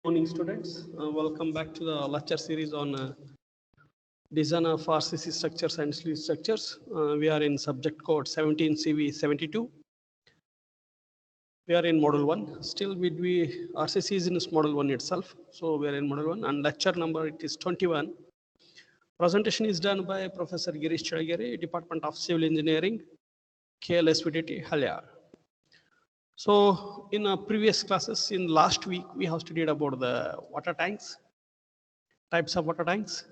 Morning, students. Welcome back to the lecture series on design of RCC structures and sleeve structures. We are in subject code 17CV72. We are in model 1. Still, RCC is in this model 1 itself. So we are in model 1 and lecture number it is 21. Presentation is done by Professor Girish Chadagere, Department of Civil Engineering, KLSVDT, Halyar. So in previous classes, in last week, we have studied about the water tanks, types of water tanks,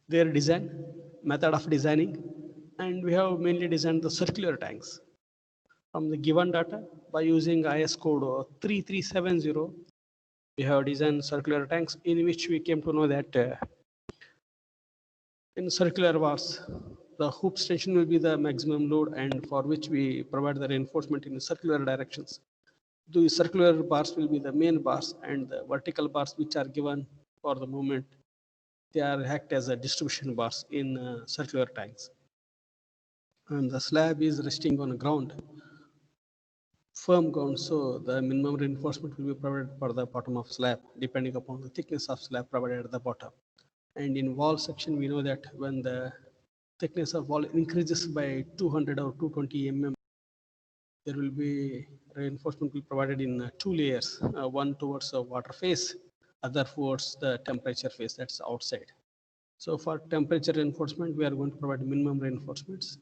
their design, method of designing, and we have mainly designed the circular tanks. From the given data, by using IS code 3370, we have designed circular tanks in which we came to know that in circular bars, the hoop tension will be the maximum load and for which we provide the reinforcement in the circular directions. The circular bars will be the main bars and the vertical bars which are given for the movement, they are act as a distribution bars in circular tanks. And the slab is resting on ground, firm ground, so the minimum reinforcement will be provided for the bottom of slab depending upon the thickness of slab provided at the bottom. And in wall section, we know that when the thickness of wall increases by 200 or 220 mm, there will be reinforcement will be provided in two layers, one towards the water face, other towards the temperature face, that's outside. So for temperature reinforcement, we are going to provide minimum reinforcements,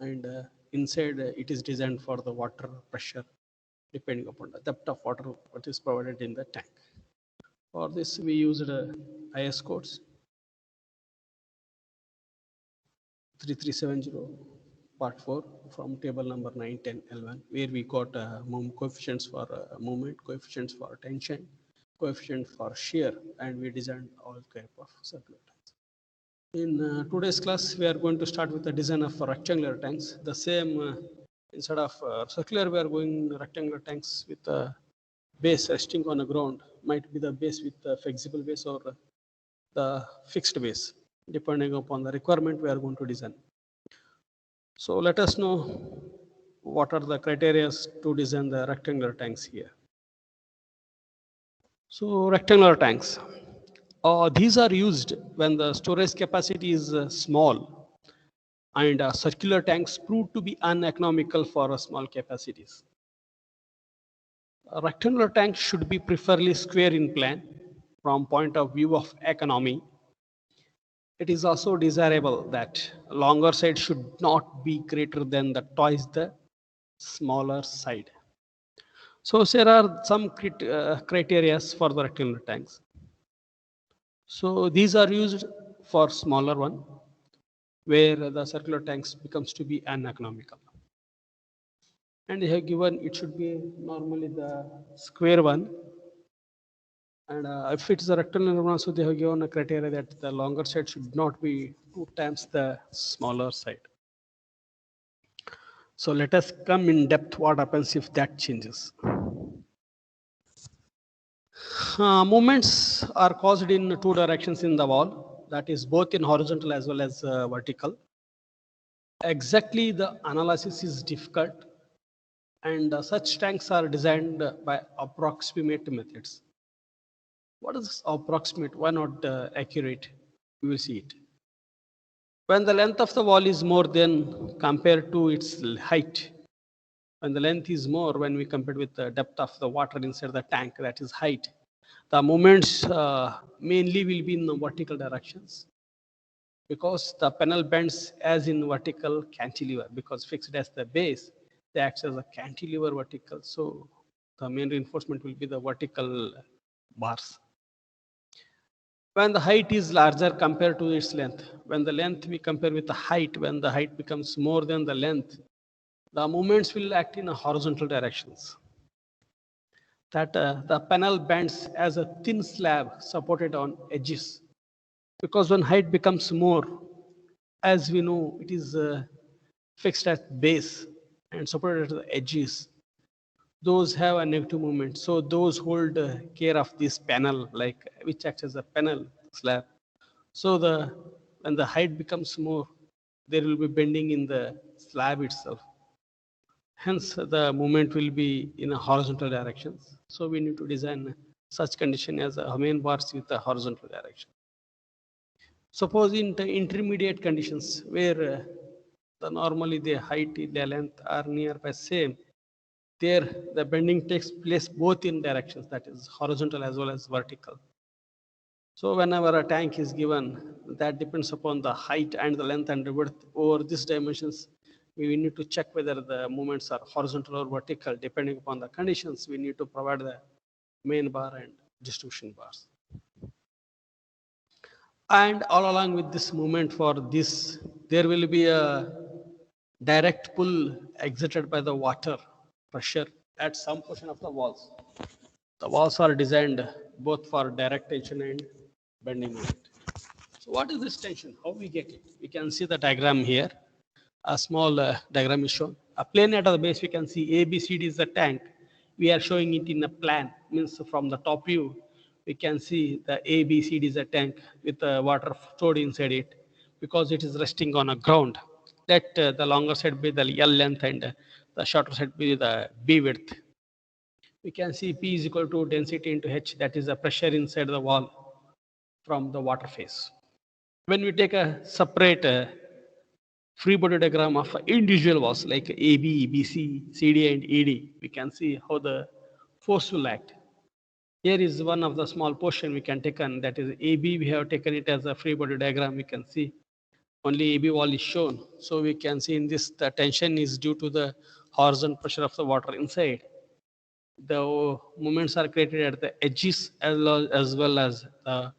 and inside it is designed for the water pressure depending upon the depth of water what is provided in the tank. For this, we used IS codes 3370 part 4 from table number 9, 10, L1, where we got coefficients for movement, coefficients for tension, coefficient for shear, and we designed all type of circular tanks. In today's class, we are going to start with the design of rectangular tanks. The same, instead of circular, we are going rectangular tanks with a base resting on the ground, might be the base with the flexible base or the fixed base, depending upon the requirement we are going to design. So let us know what are the criteria to design the rectangular tanks here. So rectangular tanks, these are used when the storage capacity is small and circular tanks prove to be uneconomical for small capacities. A rectangular tank should be preferably square in plan from point of view of economy. It is also desirable that longer side should not be greater than twice the smaller side. So there are some criteria for the rectangular tanks. So these are used for smaller one, where the circular tanks becomes to be uneconomical. And they have given it should be normally the square one. And if it is a rectangular one, so they have given a criteria that the longer side should not be 2 times the smaller side. So let us come in depth what happens if that changes. Movements are caused in two directions in the wall, that is both in horizontal as well as vertical. Exactly the analysis is difficult, and such tanks are designed by approximate methods. What is approximate? Why not accurate? We will see it. When the length of the wall is more than compared to its height, when the length is more when we compare with the depth of the water inside the tank, that is height, the movements mainly will be in the vertical directions because the panel bends as in vertical cantilever, because fixed as the base, they act as a cantilever vertical. So the main reinforcement will be the vertical bars. When the height is larger compared to its length, when the length we compare with the height, when the height becomes more than the length, the movements will act in a horizontal directions. That the panel bends as a thin slab supported on edges, because when height becomes more, as we know, it is fixed at base and supported at the edges. Those have a negative movement, so those hold care of this panel, like which acts as a panel slab. So when the height becomes more, there will be bending in the slab itself. Hence, the movement will be in a horizontal directions. So we need to design such condition as a main bars with a horizontal direction. Suppose in the intermediate conditions where the normally the height, the length are nearby same, there the bending takes place both in directions, that is horizontal as well as vertical. So whenever a tank is given, that depends upon the height and the length and the width over these dimensions. We need to check whether the movements are horizontal or vertical. Depending upon the conditions, we need to provide the main bar and distribution bars. And all along with this movement for this, there will be a direct pull exerted by the water pressure at some portion of the walls. The walls are designed both for direct tension and bending moment. So what is this tension? How we get it? We can see the diagram here. A small diagram is shown. A plane at the base, we can see ABCD is the tank. We are showing it in a plan, means from the top view, we can see the ABCD is a tank with water stored inside it because it is resting on a ground. Let the longer side be the L length and the shorter side be the B width. We can see P is equal to density into H, that is the pressure inside the wall from the water phase. When we take a separate free body diagram of individual walls like AB, BC, CD, and ED, we can see how the force will act. Here is one of the small portion we can take on, that is AB. We have taken it as a free body diagram. We can see only AB wall is shown. So we can see in this the tension is due to the horizontal pressure of the water inside. The moments are created at the edges as well as the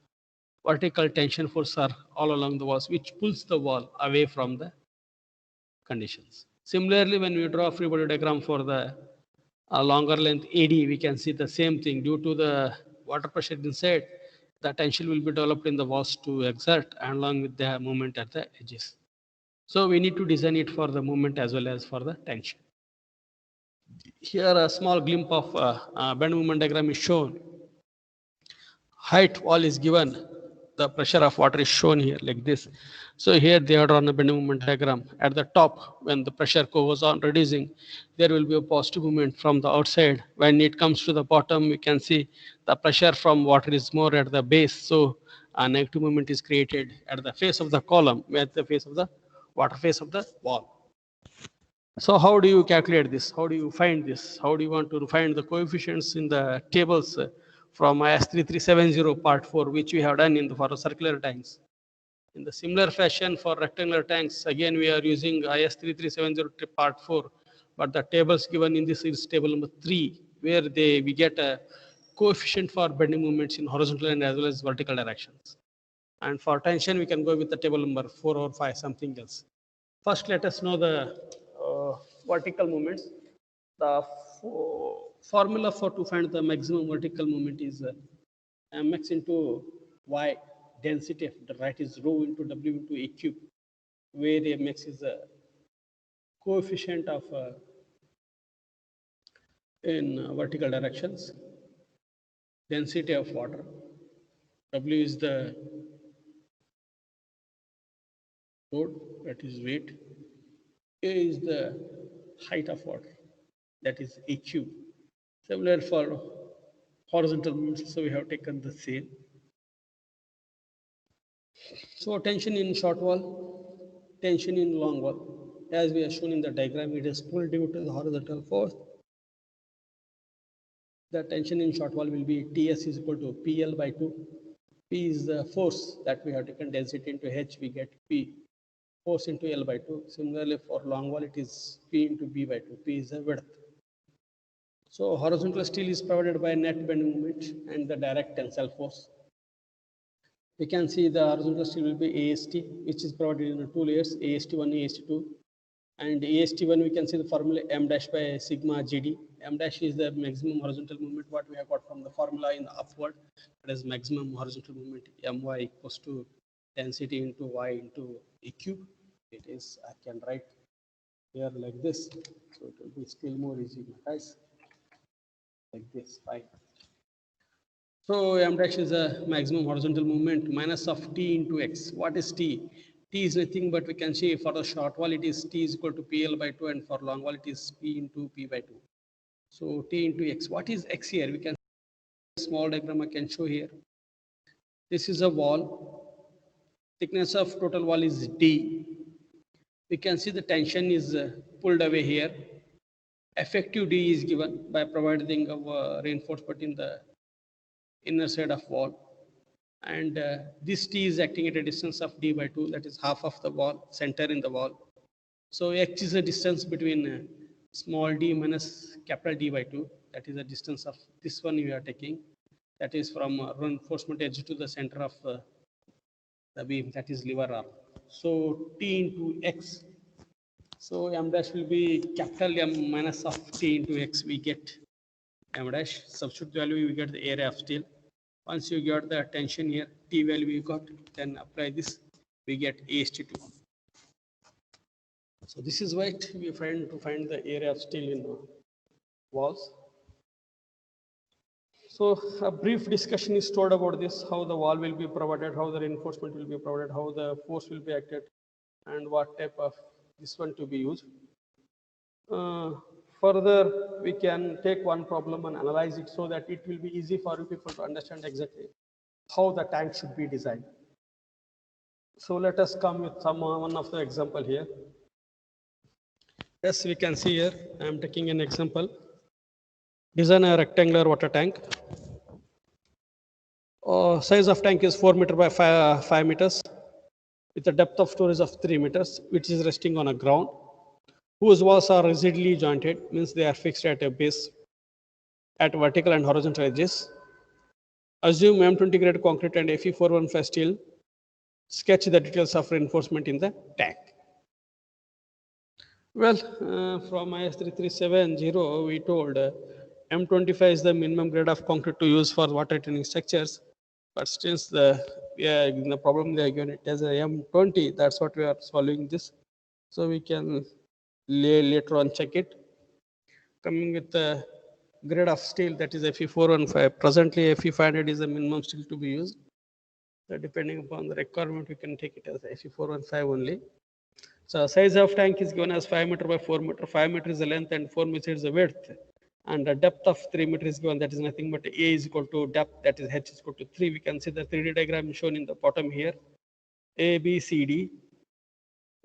vertical tension force are all along the walls, which pulls the wall away from the conditions. Similarly, when we draw a free body diagram for the longer length AD, we can see the same thing. Due to the water pressure inside, the tension will be developed in the walls to exert and along with the movement at the edges. So we need to design it for the movement as well as for the tension. Here a small glimpse of bend moment diagram is shown. Height wall is given, the pressure of water is shown here like this. So here they are drawn a bending moment diagram. At the top, when the pressure goes on reducing, there will be a positive movement from the outside. When it comes to the bottom, we can see the pressure from water is more at the base. So a negative movement is created at the face of the column, at the face of the water face of the wall. So how do you calculate this? How do you find this? How do you want to find the coefficients in the tables from IS 3370 part 4, which we have done in the for circular tanks? In the similar fashion for rectangular tanks, again we are using IS 3370 part 4, but the tables given in this is table number 3, where we get a coefficient for bending moments in horizontal and as well as vertical directions. And for tension, we can go with the table number 4 or 5, something else. First, let us know the vertical movements. The formula for to find the maximum vertical moment is mx into y, density of the right is rho into w into a cube, where mx is a coefficient of in vertical directions, density of water, w is the load, that is weight, a is the height of water, that is a cube. Similar for horizontal movements, so we have taken the same. So tension in short wall, tension in long wall. As we have shown in the diagram, it is pulled due to the horizontal force. The tension in short wall will be Ts is equal to PL by 2. P is the force that we have taken density into H, we get P. Force into L by 2. Similarly, for long wall, it is P into B by 2. P is the width. So horizontal steel is provided by net bending moment and the direct tensile force. We can see the horizontal steel will be AST, which is provided in 2 layers, AST1, AST2. And AST1, we can see the formula m dash by sigma GD. M dash is the maximum horizontal movement, what we have got from the formula in the upward. That is maximum horizontal movement, my equals to density into y into a cube. It is, I can write here like this. So it will be still more easy, guys. Like this, fine. So m dash is a maximum horizontal movement minus of t into x. What is t? T is nothing but we can see for the short wall it is T is equal to PL by 2 and for long wall it is P into P by 2. So T into X. What is X here? We can see a small diagram I can show here. This is a wall. Thickness of total wall is D. We can see the tension is pulled away here. Effective D is given by providing a reinforcement in the inner side of wall. And this T is acting at a distance of D by 2, that is half of the wall, center in the wall. So H is the distance between small d minus capital D by 2. That is the distance of this one we are taking. That is from reinforcement edge to the center of the beam, that is lever arm. So T into X. So M dash will be capital M minus of T into X. We get M dash. Substitute value, we get the area of steel. Once you get the tension here, T value we got, then apply this, we get AST2. So this is what we find to find the area of steel in walls. So a brief discussion is told about this, how the wall will be provided, how the reinforcement will be provided, how the force will be acted, and what type of this one to be used. Further, we can take one problem and analyze it so that it will be easy for you people to understand exactly how the tank should be designed. So let us come with one of the example here. Yes, we can see here, I am taking an example. Design a rectangular water tank. Size of tank is 4 meter by 5 meters with a depth of storage of 3 meters, which is resting on a ground, whose walls are rigidly jointed, means they are fixed at a base at vertical and horizontal edges. Assume M20 grade concrete and Fe415 steel. Sketch the details of reinforcement in the tank. Well, from IS 3370, we told M25 is the minimum grade of concrete to use for water retaining structures. But since the problem they are given it as a M20, that's what we are solving this. So we can later on check it. Coming with the grade of steel, that is Fe415. Presently, Fe500 is the minimum steel to be used. So depending upon the requirement, we can take it as Fe415 only. So size of tank is given as 5 meter by 4 meter. 5 meter is the length and 4 meter is the width. And the depth of 3 meter is given, that is nothing but A is equal to depth, that is H is equal to 3. We can see the 3D diagram shown in the bottom here. A, B, C, D.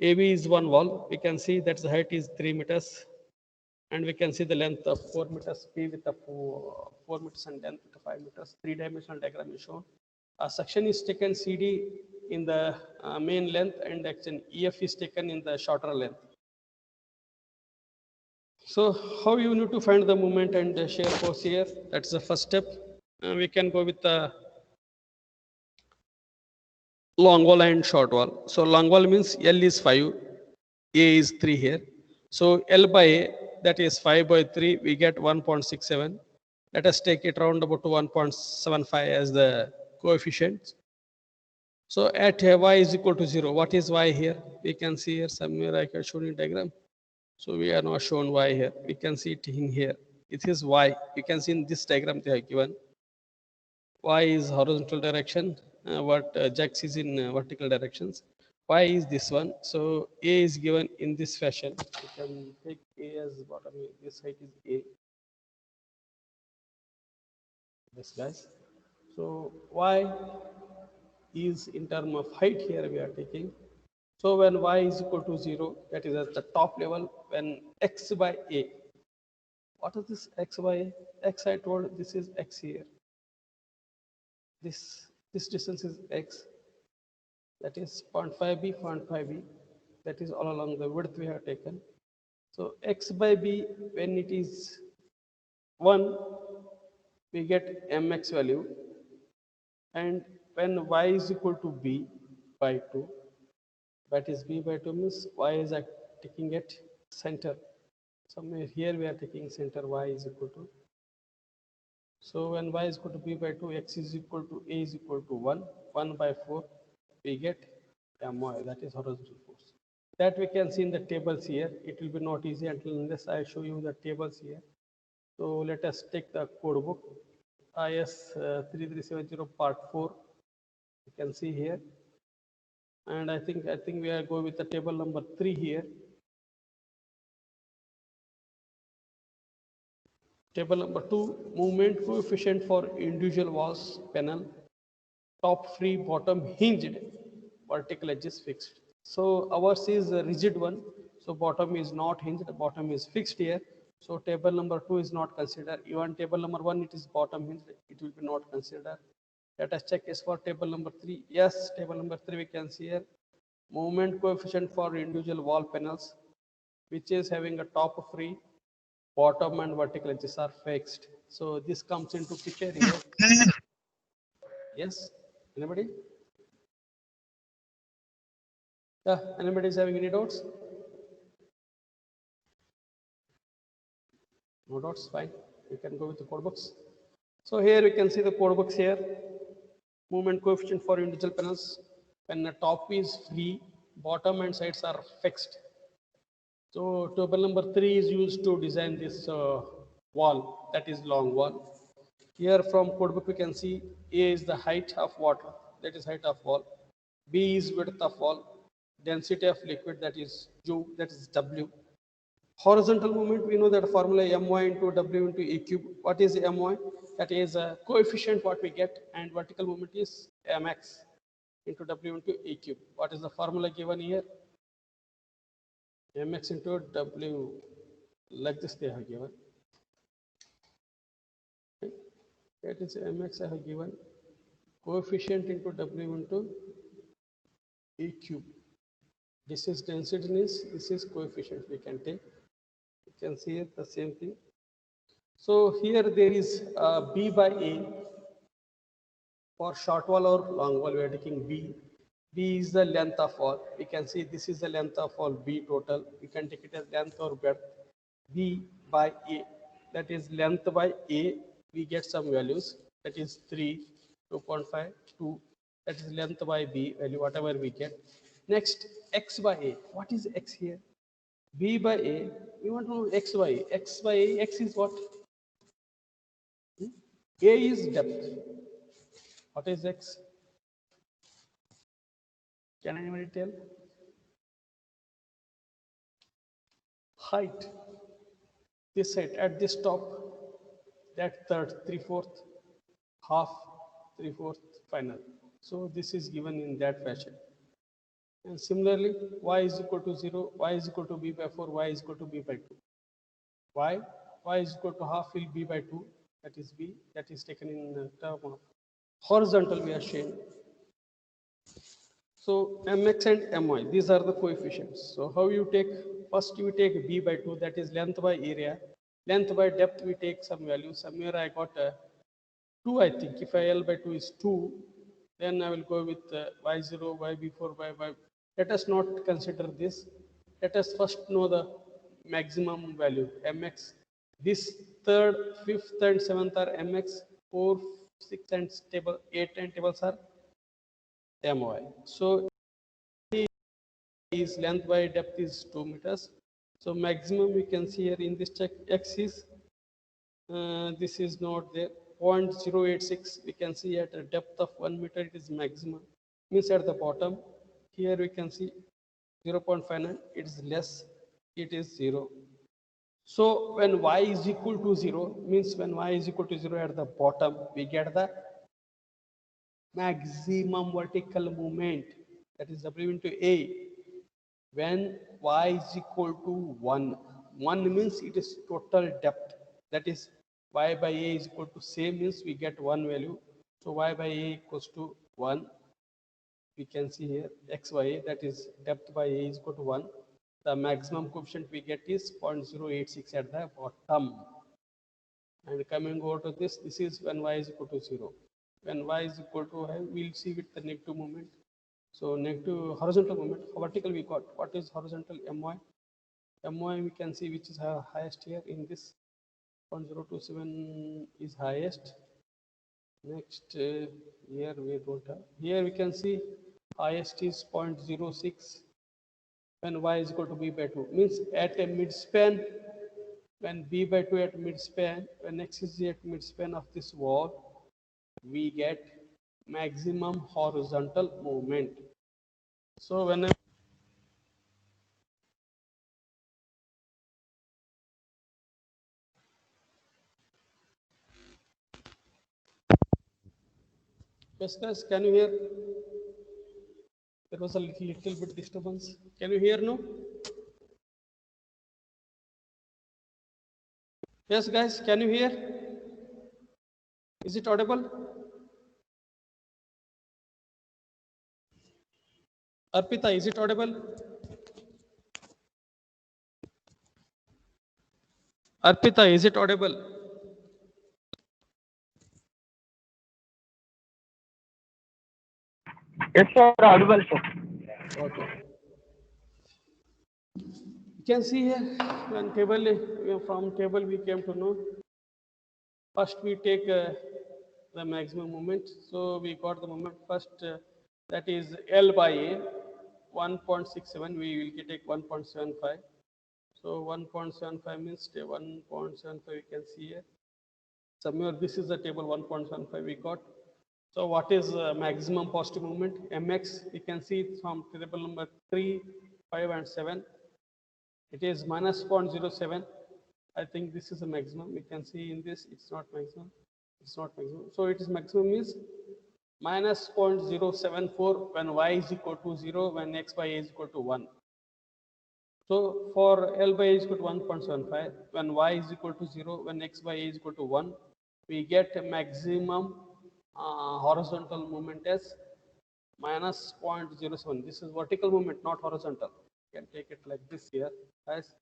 AB is one wall. We can see that the height is 3 meters. And we can see the length of 4 meters, P with the 4 meters and length with the 5 meters. 3-dimensional diagram is shown. A section is taken CD in the main length and action EF is taken in the shorter length. So how you need to find the moment and the shear force here? That's the first step. We can go with the long wall and short wall. So long wall means L is 5, A is 3 here. So L by A, that is 5 by 3, we get 1.67. Let us take it round about to 1.75 as the coefficient. So at y is equal to 0, what is y here? We can see here somewhere I can show you diagram. So we are not shown y here. We can see it in here. It is y. You can see in this diagram they are given. Y is horizontal direction, X is in vertical directions. Y is this one. So A is given in this fashion. You can take A as bottom. This height is A. This guys. So Y is in term of height here we are taking. So when y is equal to 0, that is at the top level, when x by a. What is this x by a? X I told this is x here. This distance is x. That is 0.5b, 0.5b. That is all along the width we have taken. So x by b, when it is 1, we get mx value. And when y is equal to b by 2, that is b by 2 means y is taking at center. Somewhere here we are taking center, y is equal to. So when y is equal to b by 2, x is equal to a is equal to 1, 1 by 4, we get my, that is horizontal force. That we can see in the tables here. It will be not easy unless I show you the tables here. So let us take the code book, IS 3370 part 4. You can see here. And I think we are going with the table number 3 here. Table number 2, movement coefficient for individual walls panel, top free, bottom hinged, vertical edges fixed. So ours is a rigid one. So bottom is not hinged, bottom is fixed here. So table number 2 is not considered. Even table number 1, it is bottom hinged, it will be not considered. Let us check is for table number 3. Yes, table number 3 we can see here. Movement coefficient for individual wall panels, which is having a top free, bottom and vertical edges are fixed. So this comes into picture here. Yes, anybody? Yeah, anybody is having any doubts? No doubts, fine. You can go with the code books. So here we can see the code books here. Movement coefficient for individual panels. When the top is free, bottom and sides are fixed. So table number 3 is used to design this wall, that is long wall. Here from codebook we can see A is the height of water, that is height of wall. B is width of wall. Density of liquid, that is U, that is W. Horizontal movement, we know that formula my into W into E cube. What is my? That is a coefficient what we get, and vertical movement is mx into W into E cube. What is the formula given here? Mx into W, like this they have given. That is mx I have given, coefficient into W into E cube. This is density, this is coefficient we can take. You can see it, the same thing. So here there is B by A. For short wall or long wall, we are taking B. B is the length of wall. We can see this is the length of wall, B total. We can take it as length or breadth. B by A. That is length by A. We get some values. That is 3, 2.5, 2. That is length by B value, whatever we get. Next, X by A. What is X here? B by A. We want to know X by A. X by A. X is what? A is depth. What is X? Can anybody tell? Height. This height at this top, that third, 3/4, half, 3/4, final. So this is given in that fashion. And similarly, y is equal to 0, y is equal to b by 4, y is equal to b by 2. Why? Y is equal to half will b by 2, that is b, that is taken in the term of horizontal we are showing. So mx and my, these are the coefficients. So how you take, first you take b by 2, that is length by area. Length by depth we take some value. Somewhere I got 2, I think. If I L by 2 is 2, then I will go with y0, y4, y. Let us not consider this. Let us first know the maximum value, mx. This third, fifth and seventh are mx, 4, 6 and table, 8 and tables are my. So is length by depth is 2 meters. So maximum we can see here in this check x is, this is not there, 0.086. We can see at a depth of 1 meter it is maximum. Means at the bottom, here we can see 0.59, it is less, it is 0. So when y is equal to 0, means when y is equal to 0 at the bottom, we get the maximum vertical movement, that is W into A. When y is equal to 1, 1 means it is total depth, that is y by A is equal to same, means we get 1 value. So y by A equals to 1. We can see here x by A, that is depth by A is equal to 1. The maximum coefficient we get is 0.086 at the bottom. And coming over to this, this is when y is equal to 0. When y is equal to, we'll see with the negative moment. So negative horizontal movement, vertical we got. What is horizontal? My. My we can see which is highest here in this. 0.027 is highest. Next here we don't have. Here we can see highest is 0.06 when y is equal to b by 2. Means at a midspan, when b by 2 at midspan, when x is at midspan of this wall, we get maximum horizontal movement. So when yes guys, can you hear? There was a little bit disturbance. Can you hear now? Yes guys, can you hear? Is it audible? Arpita, is it audible? Arpita, is it audible? Yes, sir. Audible, sir. Okay. You can see here when table from table we came to know. First we take the maximum moment. So we got the moment first, that is L by A 1.67. We will take 1.75. So 1.75 means 1.75 we can see here. Somewhere this is the table 1.75 we got. So what is maximum positive movement? Mx, you can see it from table number 3, 5 and 7. It is minus 0.07. I think this is a maximum. We can see in this, it's not maximum. It's not maximum. So it is maximum is minus 0.074 when y is equal to 0, when x by a is equal to 1. So for L by A is equal to 1.75, when y is equal to 0, when x by A is equal to 1, we get a maximum horizontal moment as minus 0.07. This is vertical movement, not horizontal. You can take it like this here, guys.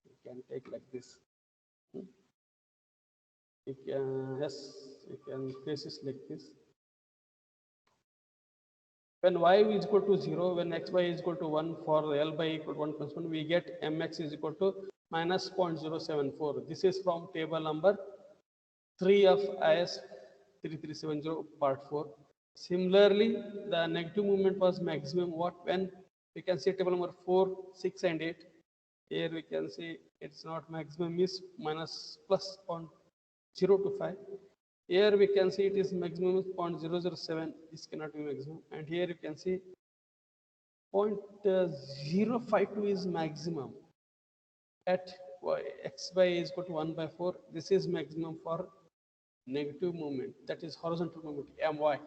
You can take like this. You can, yes, you can place this like this. When y is equal to 0, when xy is equal to 1, for L by equal to 1+1, we get mx is equal to minus 0.074. This is from table number 3 of IS 3370 part 4. Similarly, the negative movement was maximum what when we can see table number 4, 6 and 8. Here we can see it's not maximum is minus plus 0 to 5. Here we can see it is maximum is 0.007. This cannot be maximum. And here you can see 0.052 is maximum at x by a is equal to 1 by 4. This is maximum for negative movement, that is horizontal movement, my.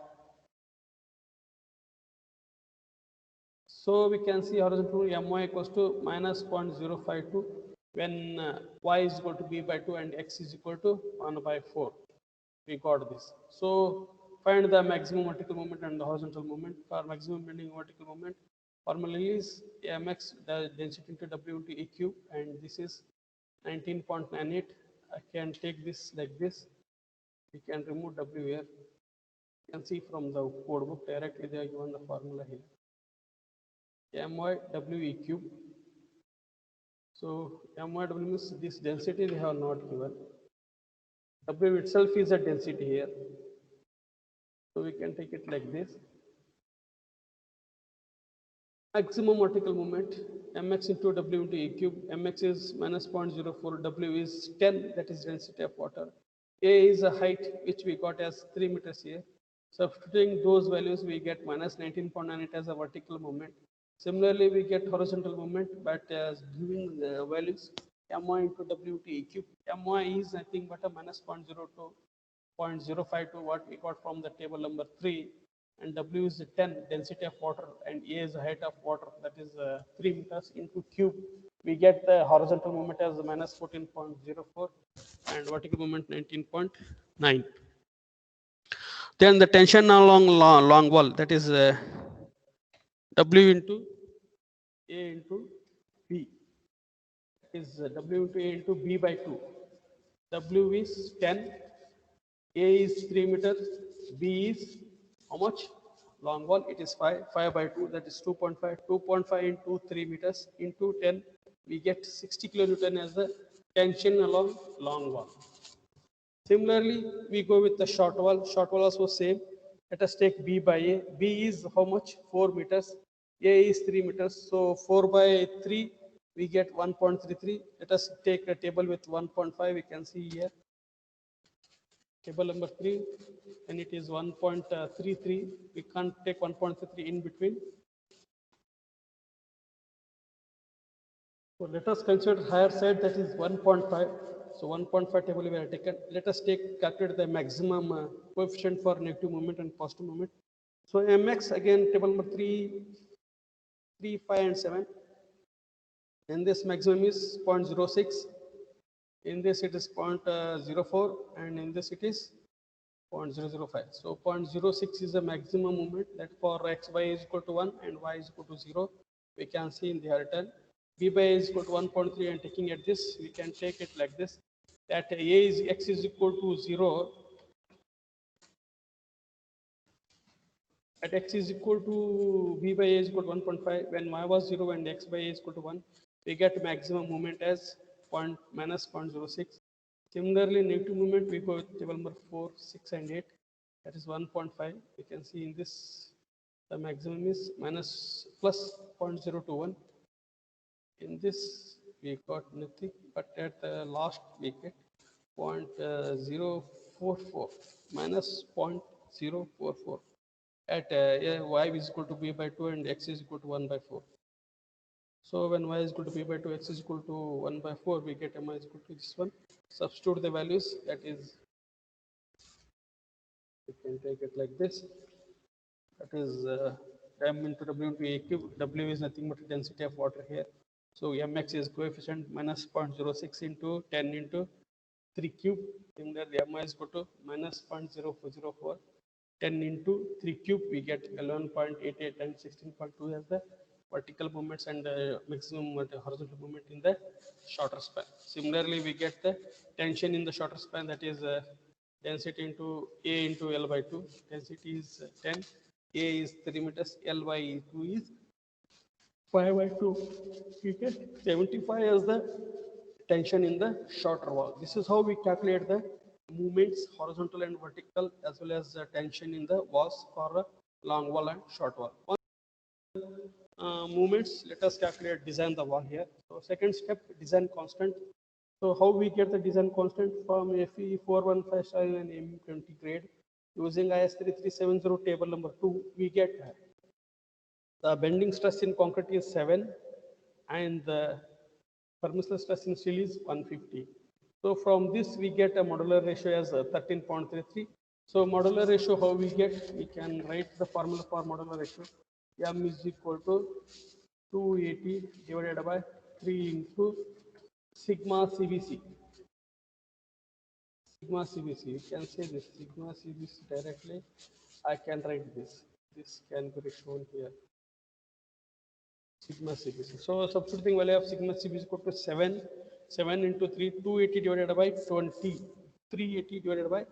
So we can see horizontal my equals to minus 0.052 when y is equal to b by 2 and x is equal to 1 by 4. We got this. So find the maximum vertical moment and the horizontal moment. For maximum bending vertical moment, formula is mx the density into w into e cube, and this is 19.98. I can take this like this. We can remove w here. You can see from the code book directly they are given the formula here. My w e cube. So my w means this density they have not given. W itself is a density here. So we can take it like this. Maximum vertical moment, mx into w into e cube. Mx is minus 0.04, w is 10, that is density of water. A is a height which we got as 3 meters here. Substituting those values, we get minus 19.98 as a vertical moment. Similarly, we get horizontal moment, but as giving the values my into w into e cube. My is nothing but a minus 0.02, 0.052 what we got from the table number 3, and w is 10 density of water, and a is the height of water, that is 3 meters into cube. We get the horizontal moment as minus 14.04 and vertical moment 19.9. Then the tension along long wall, that is w into a into b, is w into a into b by 2. W is 10, A is 3 meters, B is how much? Long wall, it is 5, 5 by 2, that is 2.5, 2.5 into 3 meters into 10, we get 60 kilonewton as the tension along long wall. Similarly, we go with the short wall also same. Let us take B by A. B is how much? 4 meters. A is 3 meters. So 4 by 3, we get 1.33. Let us take a table with 1.5. We can see here. Table number 3, and it is 1.33. We can't take 1.33 in between. So let us consider higher side, that is 1.5. So 1.5 table we have taken. Let us calculate the maximum coefficient for negative moment and positive moment. So mx, again table number 3, 3, 5 and 7. And this maximum is 0.06. In this it is 0.04 and in this it is 0.005. So 0.06 is the maximum moment, that for x y is equal to 1 and y is equal to 0. We can see in the return b by a is equal to 1.3, and taking at this we can take it like this, that a is x is equal to 0 at x is equal to b by a is equal to 1.5, when y was 0 and x by a is equal to 1, we get maximum moment as minus 0.06. Similarly, negative moment, we go with table number 4, 6 and 8, that is 1.5. We can see in this the maximum is plus 0.021. In this we got nothing, but at the last we get 0.044 minus 0.044 at y is equal to b by 2 and x is equal to 1 by 4. So when y is equal to b by 2, x is equal to 1 by 4, we get m is equal to this one. Substitute the values, that is, we can take it like this, that is m into w into a cube. W is nothing but density of water here. So mx is coefficient minus 0.06 into 10 into 3 cube. Similarly, m is equal to minus 0.0404. 10 into 3 cube, we get 11.88 and 16.2 as the vertical movements and maximum horizontal movement in the shorter span. Similarly, we get the tension in the shorter span, that is density into A into L by 2. Density is 10, A is 3 meters, L by 2 is 5 by 2. We get 75 as the tension in the shorter wall. This is how we calculate the movements, horizontal and vertical, as well as the tension in the walls for a long wall and short wall. Movements, let us calculate, design the wall here. So second step, design constant. So how we get the design constant from FE 415 style and M20 grade using IS 3370 table number 2, we get the bending stress in concrete is 7 and the permissible stress in steel is 150. So from this we get a modular ratio as 13.33. So modular ratio, how we get? We can write the formula for modular ratio. M is equal to 280 divided by 3 into sigma CBC. Sigma CBC, you can say this sigma CBC directly. I can write this. This can be shown here. Sigma CBC. So substituting value of sigma CBC is equal to 7. 7 into 3, 280 divided by 20. 380 divided by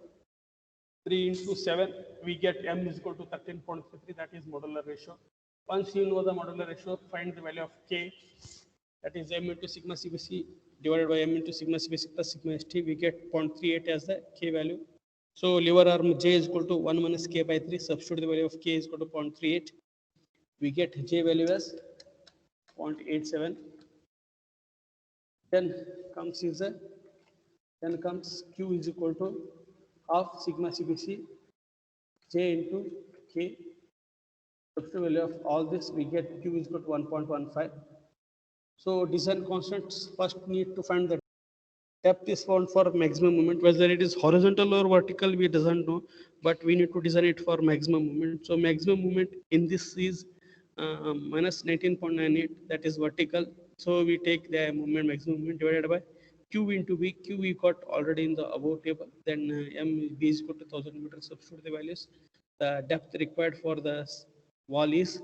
3 into 7, we get m is equal to 13.33. That is modular ratio. Once you know the modular ratio, find the value of k. That is m into sigma CBC divided by m into sigma CBC plus sigma st. We get 0.38 as the k value. So lever arm j is equal to 1 minus k by 3. Substitute the value of k is equal to 0.38. We get j value as 0.87. Then comes q is equal to half sigma CBC j into k. Substitute value of all this, we get q is equal to 1.15. So design constants, first need to find the depth is found for maximum moment. Whether it is horizontal or vertical, we doesn't know, but we need to design it for maximum moment. So maximum moment in this is minus 19.98, that is vertical. So we take the moment, maximum moment divided by q into v. Q we got already in the above table. Then m v is equal to 1000 meters. Substitute the values. The depth required for the wall is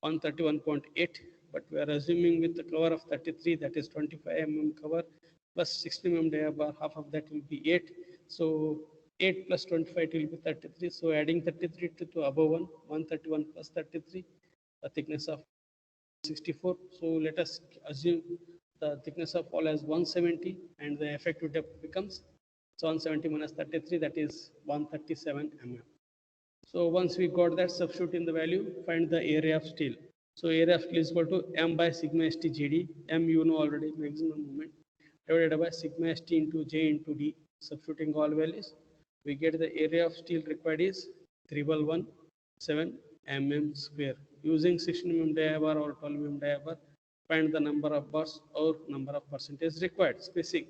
131.8, but we are assuming with the cover of 33, that is 25 mm cover plus 60 mm diabar, half of that will be 8. So 8 plus 25, it will be 33. So adding 33 to above 131 plus 33, the thickness of 64. So let us assume the thickness of wall as 170 and the effective depth becomes 170 minus 33, that is 137 mm. So once we got that, substitute in the value, find the area of steel. So area of steel is equal to m by sigma st GD. M you know already, maximum moment, divided by sigma st into j into d. Substituting all values, we get the area of steel required is 3117 mm square. Using 16 mm diabar or 12 mm diabar, find the number of bars or number of percentage required spacing.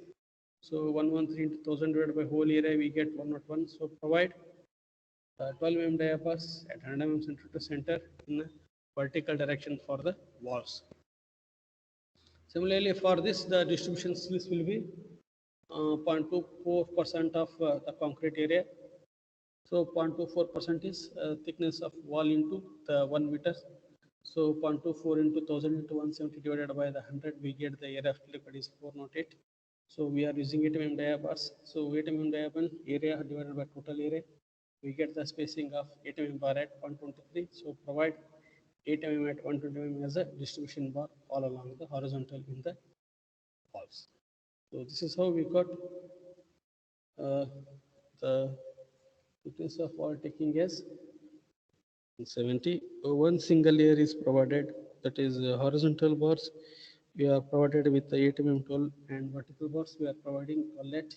So 113 into 1000 divided by whole area, we get 101. So provide 12 mm diapers at 100 mm center to center in a vertical direction for the walls. Similarly, for this, the distribution list will be 0.24% of the concrete area. So 0.24% is thickness of wall into the 1 meter. So 0.24 into 1000 into 170 divided by the 100, we get the area of liquid is 408. So we are using 8 mm diabars. So 8 mm diabar area divided by total area, we get the spacing of 8 mm bar at 123. So provide 8 mm at 120 mm as a distribution bar all along the horizontal in the walls. So this is how we got the thickness of wall taking as 70. One single layer is provided, that is horizontal bars. We are provided with the 8 mm 12 and vertical bars. We are providing 12 at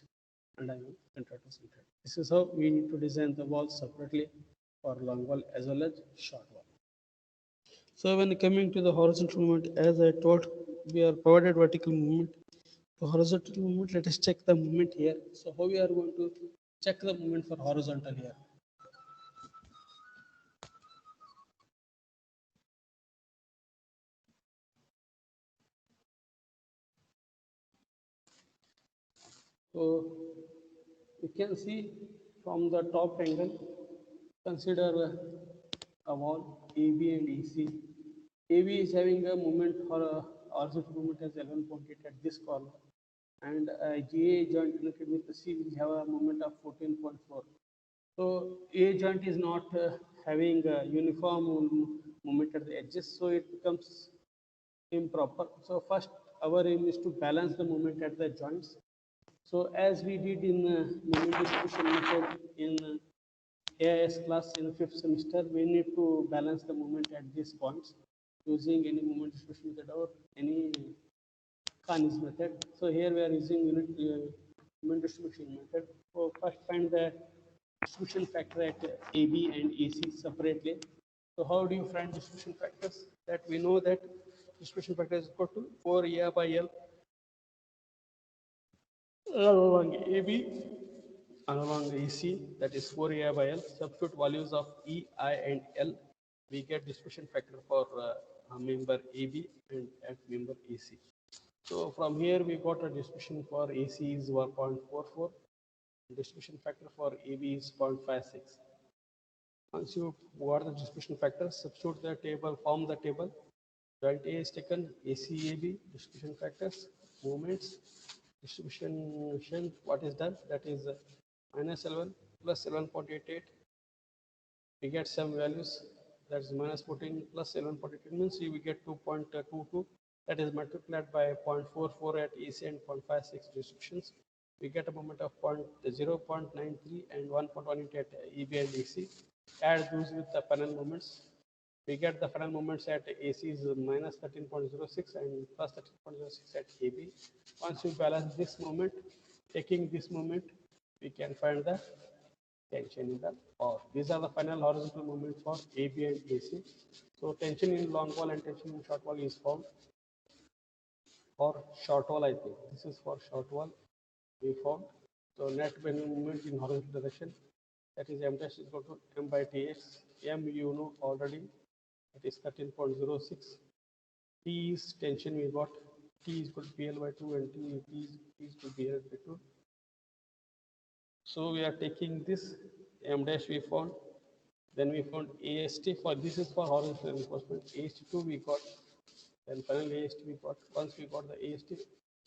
and mm center to center. This is how we need to design the walls separately for long wall as well as short wall. So when coming to the horizontal movement, as I told, we are provided vertical movement. The horizontal movement, let us check the movement here. So how we are going to check the movement for horizontal here? So you can see from the top angle, consider a wall AB and EC. AB is having a moment or a horizontal moment as 11.8 at this corner, and GA joint connected with the C will have a moment of 14.4. So A joint is not having a uniform moment at the edges, so it becomes improper. So first our aim is to balance the moment at the joints. So as we did in moment distribution method in AIS class in the 5th semester, we need to balance the moment at these points using any moment distribution method or any Kani's method. So here we are using moment distribution method. So first find the distribution factor at AB and AC separately. So how do you find distribution factors? That we know that distribution factor is equal to 4A by L along AB and along AC, that is 4A by L. Substitute values of E, I, and L. We get distribution factor for member AB and at member AC. So from here we got a distribution for AC is 1.44. Distribution factor for AB is 0.56. Once you got the distribution factor, substitute the table, form the table. Joint A is taken, ACAB, distribution factors, movements, distribution, what is done? That is minus 11 plus 11.88. We get some values, that's minus 14 plus 11.88 means we get 2.22. That is multiplied by 0.44 at AC and 0.56 distributions. We get a moment of 0.93 and 1.18 at EB and AC. Add those with the panel moments. We get the final moments at AC is minus 13.06 and plus 13.06 at AB. Once we balance this moment, taking this moment, we can find the tension in the wall. These are the final horizontal moments for AB and AC. So tension in long wall and tension in short wall is found. For short wall, I think this is for short wall we found. So net bending moment in horizontal direction, that is M dash is equal to M by Tx. M you know already, it is 13.06. T is tension we got. T is equal to PL by 2 and T is equal to PL by 2. So we are taking this M dash we found. Then we found AST for this is for horizontal reinforcement. AST2 we got. Then finally AST we got. Once we got the AST,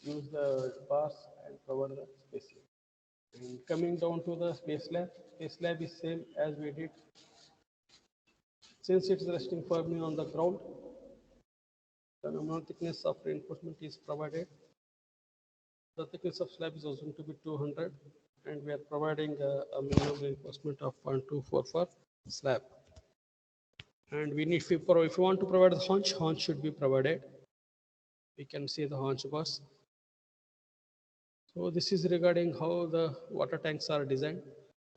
use the bars and cover the spacing. And coming down to the space slab is same as we did. Since it is resting firmly on the ground, the nominal thickness of reinforcement is provided. The thickness of slab is assumed to be 200, and we are providing a minimum reinforcement of 0.24 for slab. And we need, if you want to provide the haunch should be provided. We can see the haunch bars. So this is regarding how the water tanks are designed.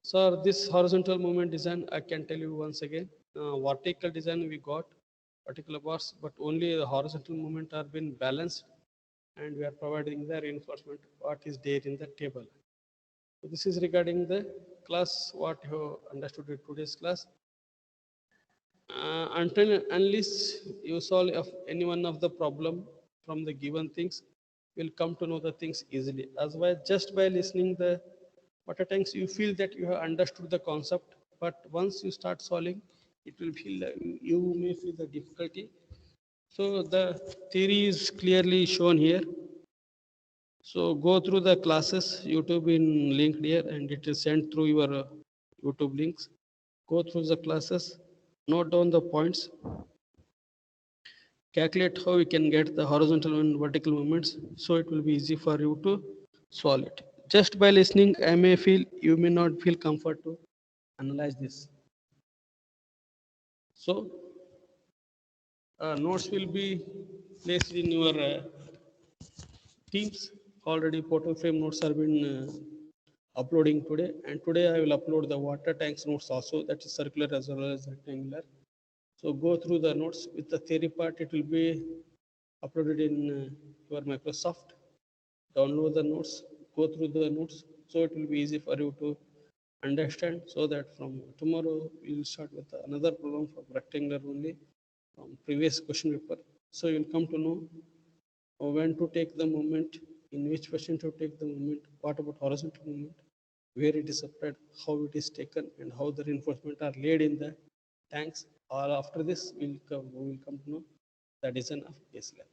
So this horizontal movement design, I can tell you once again, vertical design we got. particular bars, but only the horizontal movement are been balanced, and we are providing the reinforcement what is there in the table. So this is regarding the class what you understood in today's class. Until unless you solve of any one of the problem from the given things, you'll come to know the things easily. Otherwise, just by listening the water tanks, you feel that you have understood the concept, but once you start solving, it will feel like you may feel the difficulty. So the theory is clearly shown here. So go through the classes, YouTube in linked here, and it is sent through your YouTube links. Go through the classes, note down the points, calculate how we can get the horizontal and vertical movements, so it will be easy for you to solve it. Just by listening, I may feel you may not feel comfort to analyze this. So notes will be placed in your teams. Already portal frame notes have been uploading today, and today I will upload the water tanks notes also, that is circular as well as rectangular. So go through the notes. With the theory part, it will be uploaded in your Microsoft. Download the notes, go through the notes, so it will be easy for you to understand. So that from tomorrow we will start with another problem from rectangular only from previous question paper. So you will come to know when to take the moment, in which position to take the moment, what about horizontal movement, where it is applied, how it is taken, and how the reinforcement are laid in the tanks. All after this, we will come to know the design of base slab.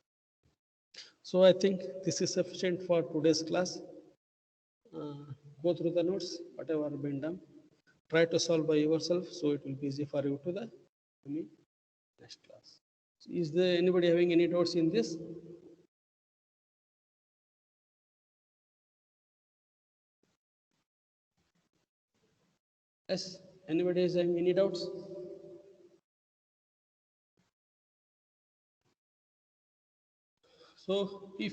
So I think this is sufficient for today's class. Go through the notes, whatever been done. Try to solve by yourself, so it will be easy for you to the next class. So is there anybody having any doubts in this? Yes. Anybody is having any doubts? So if